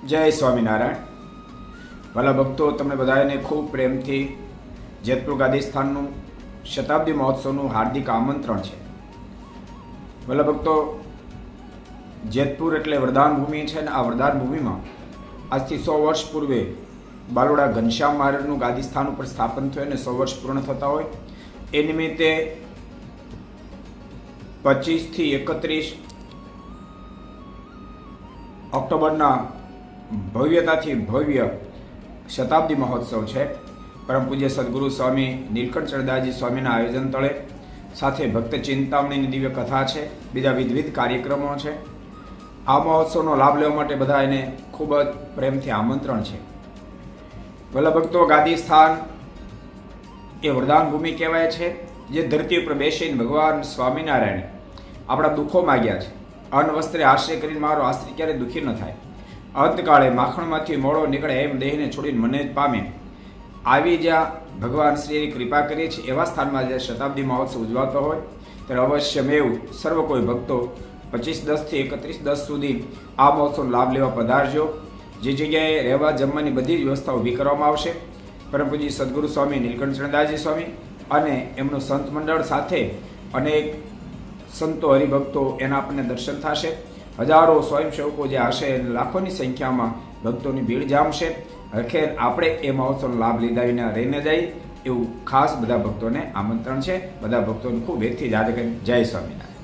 જય સ્વામિનારાયણ. વાલા ભક્તો, તમને બધાને ખૂબ પ્રેમથી જેતપુર ગાદી સ્થાનનું શતાબ્દી મહોત્સવનું હાર્દિક આમંત્રણ છે. વાલા ભક્તો, જેતપુર એટલે વરદાન ભૂમિ છે ને આ વરદાન ભૂમિમાં આજથી 100 વર્ષ પૂર્વે બાલોડા ઘનશ્યામ મહારાજનું ગાદી સ્થાન ઉપર સ્થાપન થયું અને 100 વર્ષ પૂર્ણ થતા હોય એ નિમિત્તે 25 થી 31 ઓક્ટોબરના ભવ્યતાથી ભવ્ય શતાબ્દી મહોત્સવ છે. પરમ પૂજ્ય સદગુરુ સ્વામી નીલકંઠ ચરણદાસજી સ્વામીના આયોજન તળે સાથે ભક્ત ચિંતામણીની દિવ્ય કથા છે, બીજા વિવિધ કાર્યક્રમો છે. આ મહોત્સવનો લાભ લેવા માટે બધા એને ખૂબ જ પ્રેમથી આમંત્રણ છે. ભલા ભક્તો, ગાદી સ્થાન એ વરદાન ભૂમિ કહેવાય છે, જે ધરતી ઉપર બેસીને ભગવાન સ્વામિનારાયણ આપણા દુઃખો માગ્યા છે. અન્ન વસ્ત્રે આશ્રય કરીને મારો આશ્રય ક્યારે દુઃખી ન થાય, અંતકાળે માખણમાંથી મોળો નીકળે એમ દેહને છોડીને મને જ પામે, આવી જ્યાં ભગવાન શ્રીની કૃપા કરીએ છીએ એવા સ્થાનમાં જે શતાબ્દી મહોત્સવ ઉજવાતો હોય ત્યારે અવશ્યમેવ સર્વ કોઈ ભક્તો 25-10 થી 31-10 સુધી આ મહોત્સવનો લાભ લેવા પધારજો. જે જગ્યાએ રહેવા જમવાની બધી જ વ્યવસ્થા ઊભી કરવામાં આવશે. પરમ પૂજ્ય સદગુરુ સ્વામી નીલકંઠ ચરણદાસજી સ્વામી અને એમનું સંત મંડળ સાથે અનેક સંતો હરિભક્તો એના આપણને દર્શન થશે. હજારો સ્વયંસેવકો જે હશે લાખોની સંખ્યામાં ભક્તોની ભીડ જામશે. હરખેર આપણે એ મહોત્સવનો લાભ લીધા વિના રહીને જાય એવું ખાસ બધા ભક્તોને આમંત્રણ છે. બધા ભક્તોને ખૂબ વેગથી યાદ કરી. જય સ્વામિનારાયણ.